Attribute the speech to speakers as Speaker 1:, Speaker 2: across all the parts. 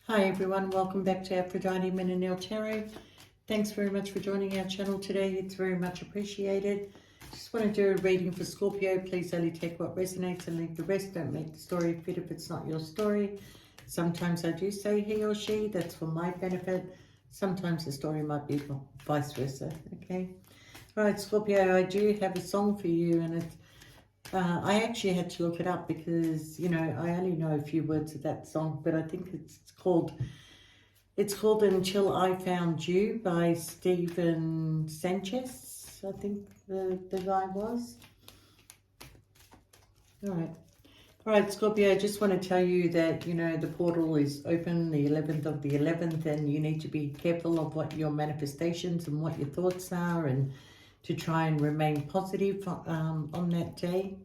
Speaker 1: Hi everyone, welcome back to Aphrodite Men and Neil Tarot. Thanks very much for joining our channel today. It's very much appreciated. Just want to do a reading for Scorpio. Please only take what resonates and leave the rest. Don't make the story fit if it's not your story. Sometimes I do say he or she. That's for my benefit. Sometimes the story might be vice versa. Okay. All right, Scorpio, I do have a song for you, and it's I actually had to look it up because, you know, I only know a few words of that song, but I think it's called Until I Found You by Stephen Sanchez, I think the guy was. All right, Scorpio, I just want to tell you that, you know, the portal is open the 11th of the 11th, and you need to be careful of what your manifestations and what your thoughts are, and to try and remain positive on that day,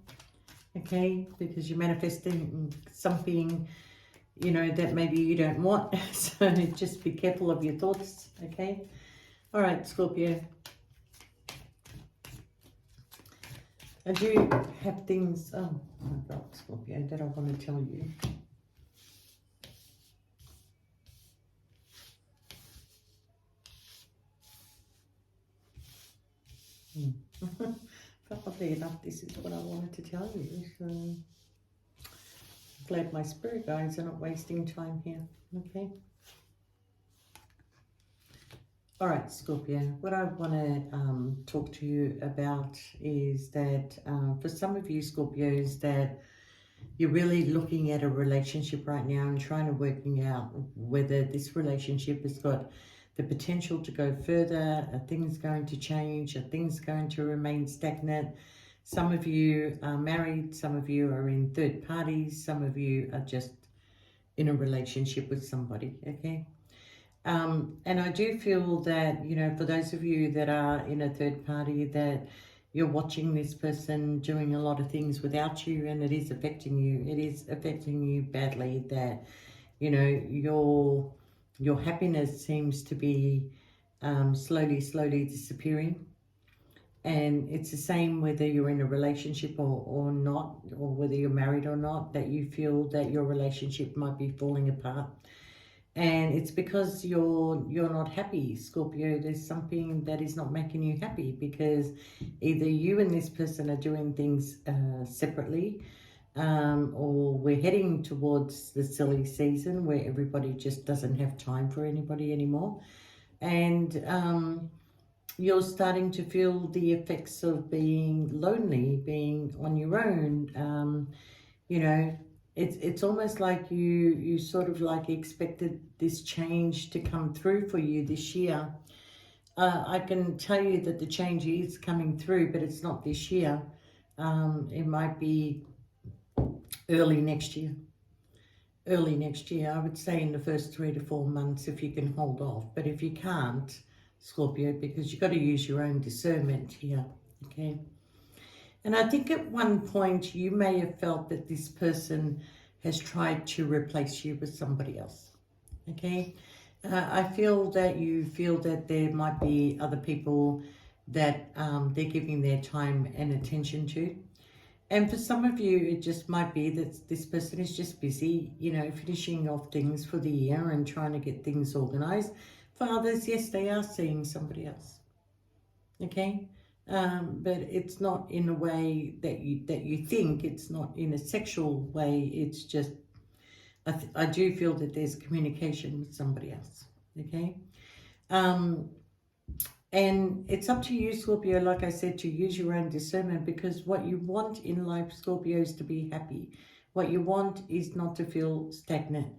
Speaker 1: okay? Because you're manifesting something, you know, that maybe you don't want. So just be careful of your thoughts, okay? All right, Scorpio. I do have things, oh my God, Scorpio, that I want to tell you. Probably enough, this is what I wanted to tell you. So I'm glad my spirit guides are not wasting time here, okay? All right, Scorpio, what I want to talk to you about is that for some of you Scorpios, that you're really looking at a relationship right now and trying to working out whether this relationship has got the potential to go further, are things going to change, are things going to remain stagnant. Some of you are married, some of you are in third parties, some of you are just in a relationship with somebody, okay? And I do feel that, you know, for those of you that are in a third party, that you're watching this person doing a lot of things without you, and it is affecting you. It is affecting you badly, that, you know, your happiness seems to be slowly disappearing. And it's the same whether you're in a relationship or not, or whether you're married or not, that you feel that your relationship might be falling apart. And it's because you're not happy, Scorpio. There's something that is not making you happy, because either you and this person are doing things separately, or we're heading towards the silly season where everybody just doesn't have time for anybody anymore. And you're starting to feel the effects of being lonely, being on your own. You know, it's almost like you sort of like expected this change to come through for you this year. I can tell you that the change is coming through, but it's not this year. It might be early next year. Early next year, I would say in the first 3 to 4 months, if you can hold off. But if you can't, Scorpio, because you've got to use your own discernment here, okay? And I think at one point you may have felt that this person has tried to replace you with somebody else, okay? I feel that you feel that there might be other people that they're giving their time and attention to. And for some of you, it just might be that this person is just busy, you know, finishing off things for the year and trying to get things organized. For others, yes, they are seeing somebody else, okay? But it's not in a way that you think. It's not in a sexual way. It's just, I do feel that there's communication with somebody else, okay? And it's up to you, Scorpio, like I said, to use your own discernment, because what you want in life, Scorpio, is to be happy. What you want is not to feel stagnant.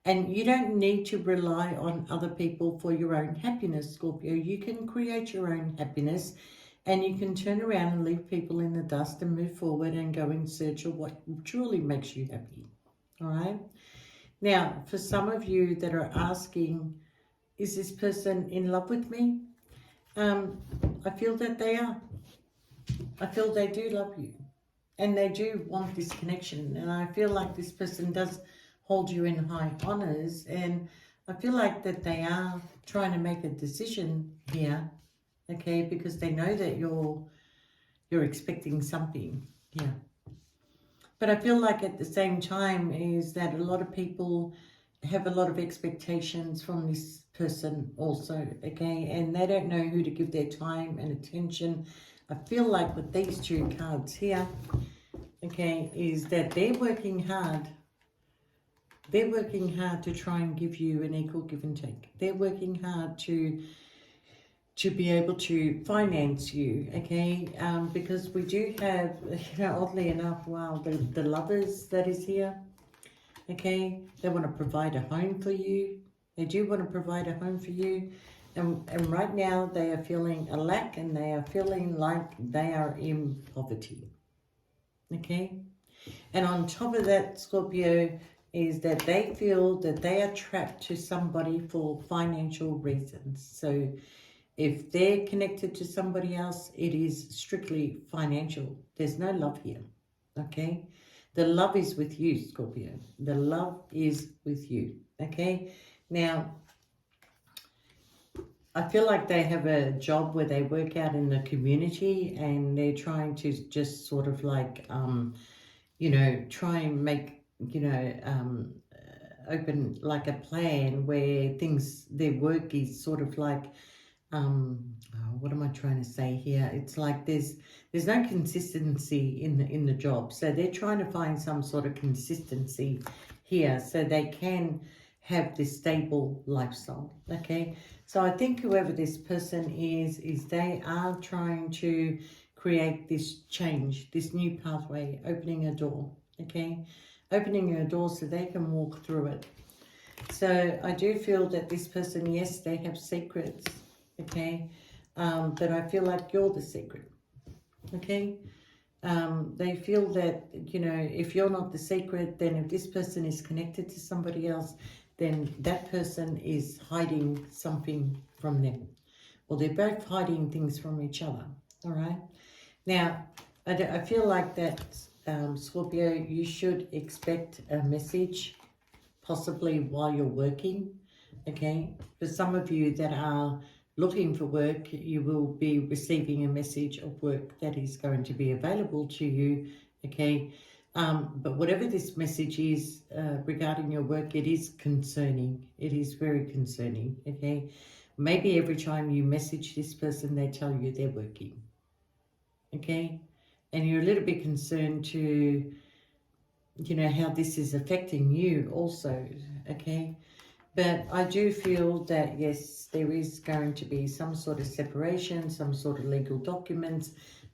Speaker 1: And you don't need to rely on other people for your own happiness, Scorpio. You can create your own happiness, and you can turn around and leave people in the dust and move forward and go in search of what truly makes you happy. All right? Now, for some of you that are asking, is this person in love with me? I feel that they are. I feel they do love you, and they do want this connection. And I feel like this person does hold you in high honors, and I feel like that they are trying to make a decision here, okay, because they know that you're expecting something here. But I feel like at the same time is that a lot of people have a lot of expectations from this person also, okay? And they don't know who to give their time and attention. I feel like with these two cards here, okay, is that they're working hard. They're working hard to try and give you an equal give and take. They're working hard to be able to finance you, okay? Because we do have, oddly enough, wow, the lovers that is here, okay? They want to provide a home for you. They do want to provide a home for you. And right now they are feeling a lack, and they are feeling like they are in poverty, okay? And on top of that, Scorpio, is that they feel that they are trapped to somebody for financial reasons. So if they're connected to somebody else, it is strictly financial. There's no love here, okay? The love is with you, Scorpio. The love is with you, okay? Now, I feel like they have a job where they work out in the community, and they're trying to just sort of like, try and make, open like a plan where their work is sort of like, what am I trying to say here? It's like there's no consistency in the job, so they're trying to find some sort of consistency here so they can have this stable lifestyle, okay? So I think whoever this person is they are trying to create this change, this new pathway, opening a door, okay? Opening a door so they can walk through it. So I do feel that this person, yes, they have secrets, okay? But I feel like you're the secret, okay? They feel that, if you're not the secret, then if this person is connected to somebody else, then that person is hiding something from them. Well, they're both hiding things from each other, all right? Now, I feel like that, Scorpio, you should expect a message possibly while you're working, okay? For some of you that are looking for work, you will be receiving a message of work that is going to be available to you, okay? But whatever this message is regarding your work, it is concerning. It is very concerning, okay? Maybe every time you message this person, they tell you they're working, okay? And you're a little bit concerned to, how this is affecting you also, okay? But I do feel that, yes, there is going to be some sort of separation, some sort of legal documents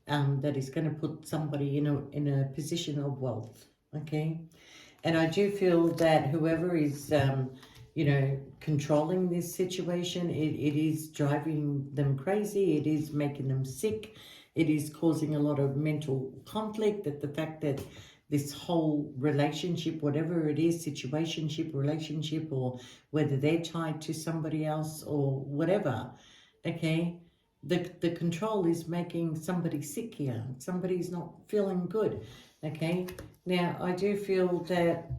Speaker 1: that is going to put somebody in a position of wealth, okay? And I do feel that whoever is, controlling this situation, it is driving them crazy. It is making them sick. It is causing a lot of mental conflict, that the fact that this whole relationship, whatever it is, situationship, relationship, or whether they're tied to somebody else or whatever, okay, the control is making somebody sick here. Somebody's not feeling good, okay? Now, I do feel that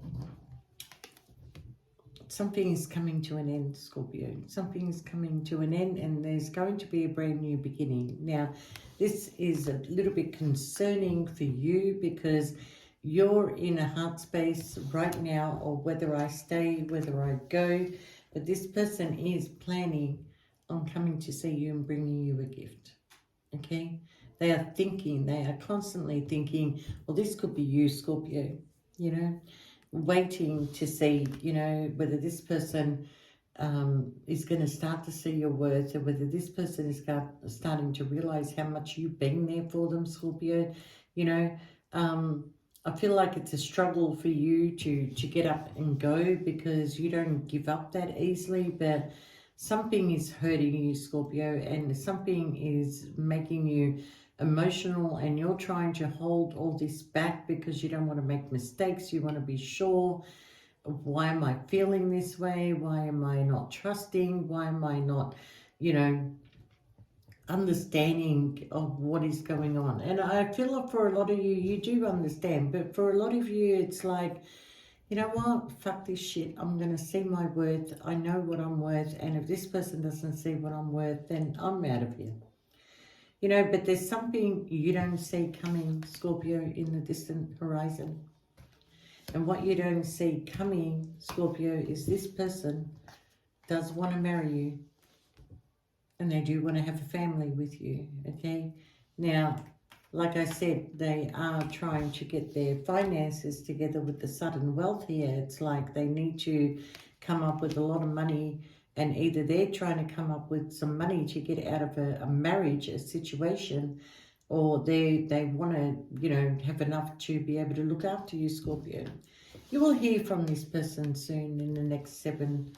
Speaker 1: something is coming to an end, Scorpio. Something is coming to an end, and there's going to be a brand new beginning. Now, this is a little bit concerning for you because you're in a heart space right now, or whether I stay, whether I go, but this person is planning on coming to see you and bringing you a gift, okay? They are thinking, they are constantly thinking, well, this could be you, Scorpio, waiting to see, whether this person is going to start to see your worth, or whether this person is starting to realize how much you've been there for them, Scorpio. I feel like it's a struggle for you to get up and go, because you don't give up that easily, but something is hurting you, Scorpio, and something is making you emotional, and you're trying to hold all this back because you don't want to make mistakes. You want to be sure, why am I feeling this way? Why am I not trusting? Why am I not, understanding of what is going on? And I feel like for a lot of you, you do understand, but for a lot of you, it's like, you know what, fuck this shit, I'm going to see my worth, I know what I'm worth, and if this person doesn't see what I'm worth, then I'm out of here. But there's something you don't see coming, Scorpio, in the distant horizon. And what you don't see coming, Scorpio, is this person does want to marry you. And they do want to have a family with you, okay? Now, like I said, they are trying to get their finances together with the sudden wealth here. It's like they need to come up with a lot of money, and either they're trying to come up with some money to get out of a marriage, a situation, or they want to, you know, have enough to be able to look after you, Scorpio. You will hear from this person soon in the next 7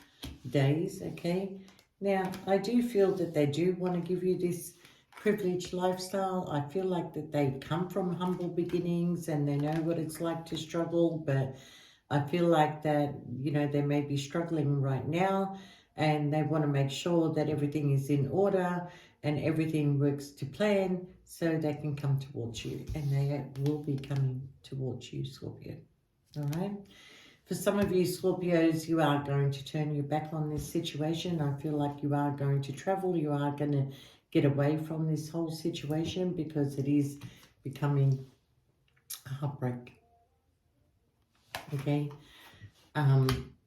Speaker 1: days, okay? Now, I do feel that they do want to give you this privileged lifestyle. I feel like that they've come from humble beginnings and they know what it's like to struggle, but I feel like that, you know, they may be struggling right now and they want to make sure that everything is in order and everything works to plan so they can come towards you, and they will be coming towards you, Scorpio. All right. For some of you Scorpios, you are going to turn your back on this situation. I feel like you are going to travel. You are going to get away from this whole situation because it is becoming a heartbreak. Okay.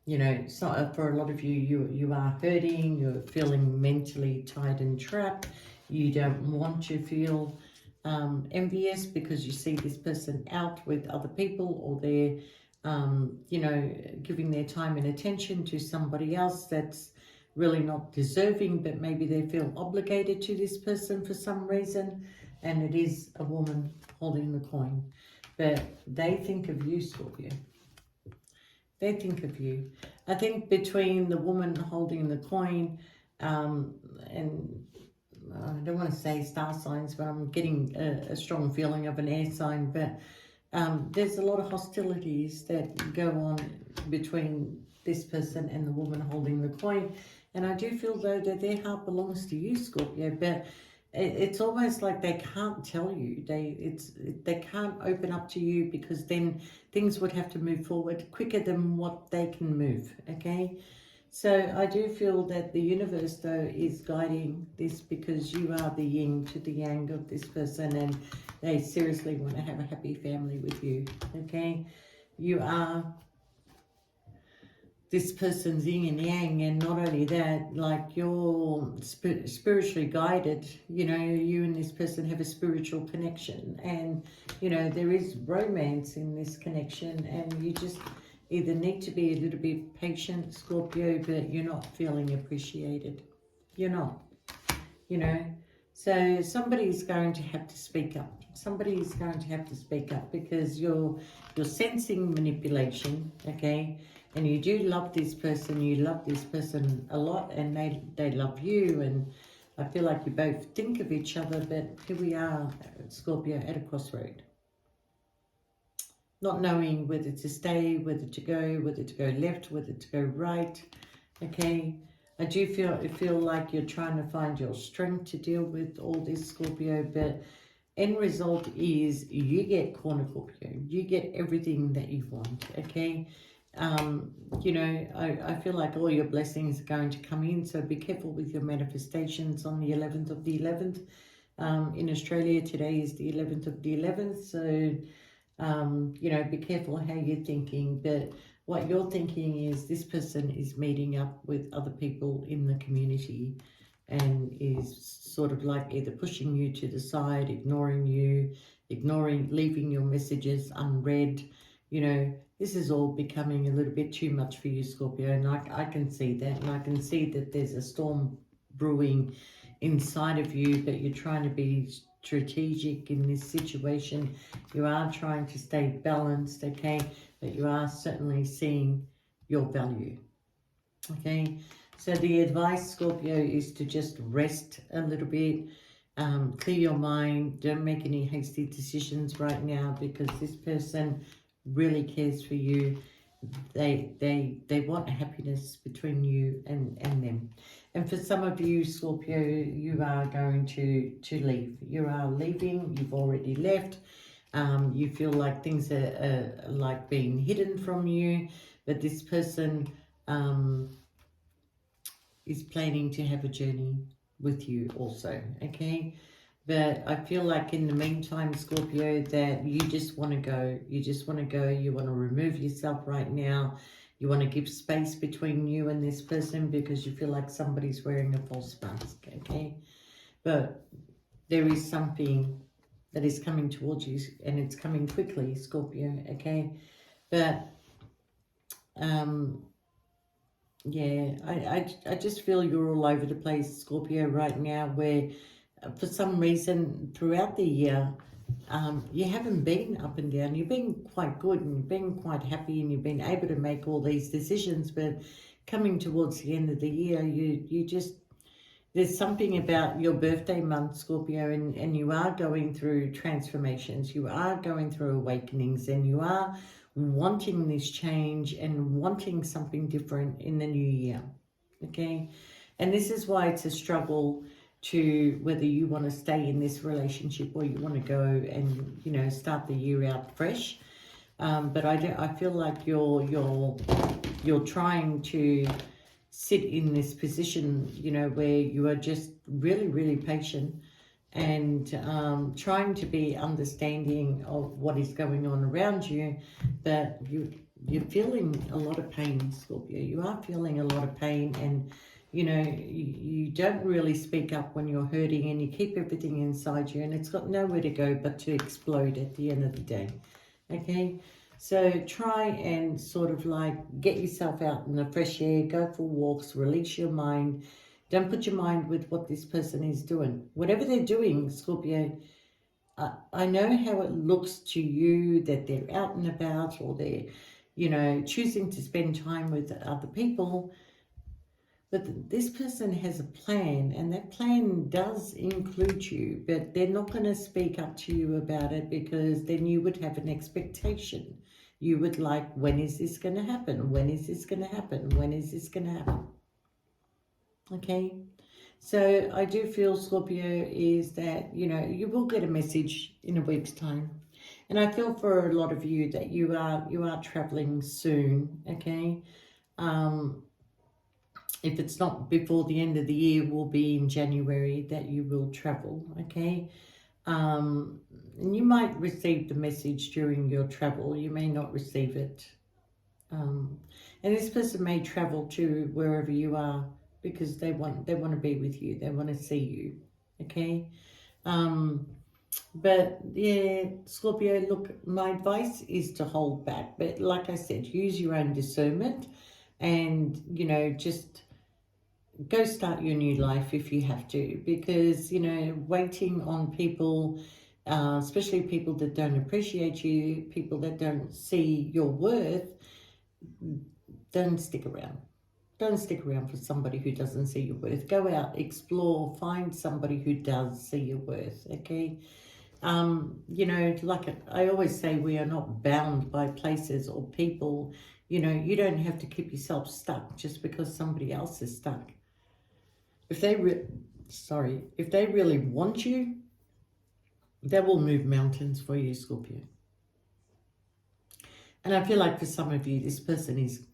Speaker 1: You know, so for a lot of you, you are hurting. You're feeling mentally tied and trapped. You don't want to feel envious because you see this person out with other people, or they're you know, giving their time and attention to somebody else that's really not deserving, but maybe they feel obligated to this person for some reason, and it is a woman holding the coin. But they think of you, Scorpio. They think of you. I think between the woman holding the coin and I don't want to say star signs, but I'm getting a strong feeling of an air sign, but there's a lot of hostilities that go on between this person and the woman holding the coin. And I do feel though that their heart belongs to you, Scorpio, but it's almost like they can't tell you. They can't open up to you because then things would have to move forward quicker than what they can move, okay? So I do feel that the universe, though, is guiding this because you are the yin to the yang of this person, and they seriously want to have a happy family with you, okay? You are this person's yin and yang, and not only that, like you're spiritually guided. You know, you and this person have a spiritual connection, and, you know, there is romance in this connection, and you just either need to be a little bit patient, Scorpio, but you're not feeling appreciated. You're not, you know. So somebody's going to have to speak up. Somebody's going to have to speak up because you're sensing manipulation, okay? And you do love this person. You love this person a lot, and they love you. And I feel like you both think of each other, but here we are, Scorpio, at a crossroad. Not knowing whether to stay, whether to go left, whether to go right, okay? I do feel like you're trying to find your strength to deal with all this, Scorpio, but end result is you get corner, Scorpio. You get everything that you want, okay? You know, I feel like all your blessings are going to come in, so be careful with your manifestations on the 11th of the 11th. In Australia, today is the 11th of the 11th, so you know, be careful how you're thinking, but what you're thinking is this person is meeting up with other people in the community and is sort of like either pushing you to the side, ignoring you, leaving your messages unread. You know, this is all becoming a little bit too much for you, Scorpio, and I can see that, and I can see that there's a storm brewing inside of you, but you're trying to be strategic in this situation. You are trying to stay balanced, okay, but you are certainly seeing your value, okay? So the advice, Scorpio, is to just rest a little bit, clear your mind, don't make any hasty decisions right now because this person really cares for you. They want happiness between you and them. And for some of you, Scorpio, you are going to leave. You are leaving. You've already left. You feel like things are like being hidden from you, but this person is planning to have a journey with you also, okay? But I feel like in the meantime, Scorpio, that you just want to go. You just want to go. You want to remove yourself right now. You want to give space between you and this person because you feel like somebody's wearing a false mask, okay? But there is something that is coming towards you, and it's coming quickly, Scorpio, okay? But, yeah, I just feel you're all over the place, Scorpio, right now, where for some reason throughout the year, you haven't been up and down. You've been quite good and you've been quite happy and you've been able to make all these decisions. But coming towards the end of the year, you just, there's something about your birthday month, Scorpio, and you are going through transformations. You are going through awakenings, and you are wanting this change and wanting something different in the new year. Okay? And this is why it's a struggle to whether you want to stay in this relationship or you want to go and, you know, start the year out fresh. But I feel like you're trying to sit in this position, you know, where you are just really, really patient and trying to be understanding of what is going on around you, but you're feeling a lot of pain, Scorpio. You are feeling a lot of pain, and you know you don't really speak up when you're hurting, and you keep everything inside you, and it's got nowhere to go but to explode at the end of the day. Okay. So try and sort of like get yourself out in the fresh air, go for walks, release your mind. Don't put your mind with what this person is doing. Whatever they're doing, Scorpio, I know how it looks to you that they're out and about, or they're, you know, choosing to spend time with other people. But this person has a plan, and that plan does include you, but they're not going to speak up to you about it because then you would have an expectation. You would like, when is this going to happen? When is this going to happen? When is this going to happen? Okay. So I do feel, Scorpio, is that, you know, you will get a message in a week's time. And I feel for a lot of you that you are traveling soon, okay? If it's not before the end of the year, will be in January that you will travel, okay? And you might receive the message during your travel. You may not receive it. And this person may travel to wherever you are because they want to be with you. They want to see you, okay? But yeah, Scorpio, look, my advice is to hold back. But like I said, use your own discernment and, you know, just go start your new life if you have to, because, you know, waiting on people, especially people that don't appreciate you, people that don't see your worth, don't stick around. Don't stick around for somebody who doesn't see your worth. Go out, explore, find somebody who does see your worth, okay? You know, like I always say, we are not bound by places or people. You know, you don't have to keep yourself stuck just because somebody else is stuck. If they really want you, they will move mountains for you, Scorpio. And I feel like for some of you, this person is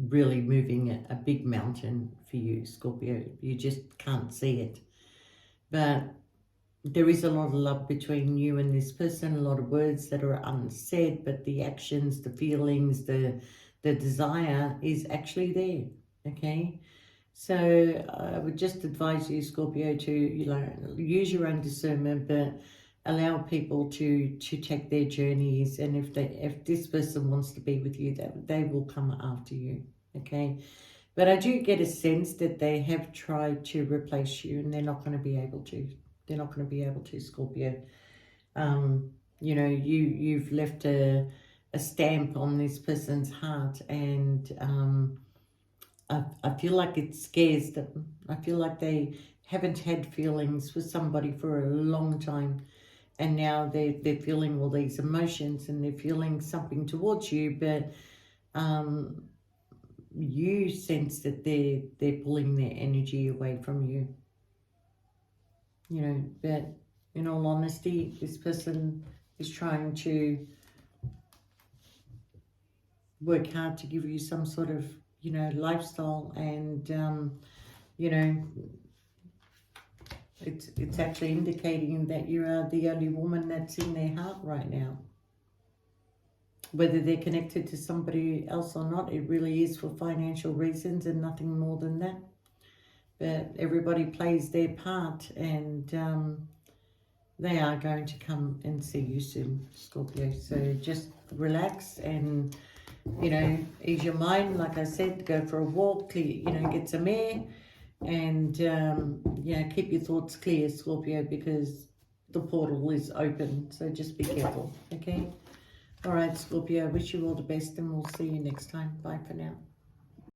Speaker 1: really moving a big mountain for you, Scorpio. You just can't see it. But there is a lot of love between you and this person, a lot of words that are unsaid, but the actions, the feelings, the desire is actually there, okay? So I would just advise you, Scorpio, to, you know, use your own discernment, but allow people to take their journeys. And if this person wants to be with you, that they will come after you, okay? But I do get a sense that they have tried to replace you, and they're not going to be able to. They're not going to be able to, Scorpio. You know, you've left a stamp on this person's heart, and I feel like it scares them. I feel like they haven't had feelings for somebody for a long time, and now they're feeling all these emotions and they're feeling something towards you, but you sense that they're pulling their energy away from you. You know, but in all honesty, this person is trying to work hard to give you some sort of, you know, lifestyle, and you know, It's actually indicating that you are the only woman that's in their heart right now. Whether they're connected to somebody else or not, it really is for financial reasons and nothing more than that. But everybody plays their part, and they are going to come and see you soon, Scorpio. So just relax and, ease your mind. Like I said, go for a walk, clear, get some air, and, keep your thoughts clear, Scorpio, because the portal is open. So just be careful, okay? All right, Scorpio, I wish you all the best, and we'll see you next time. Bye for now.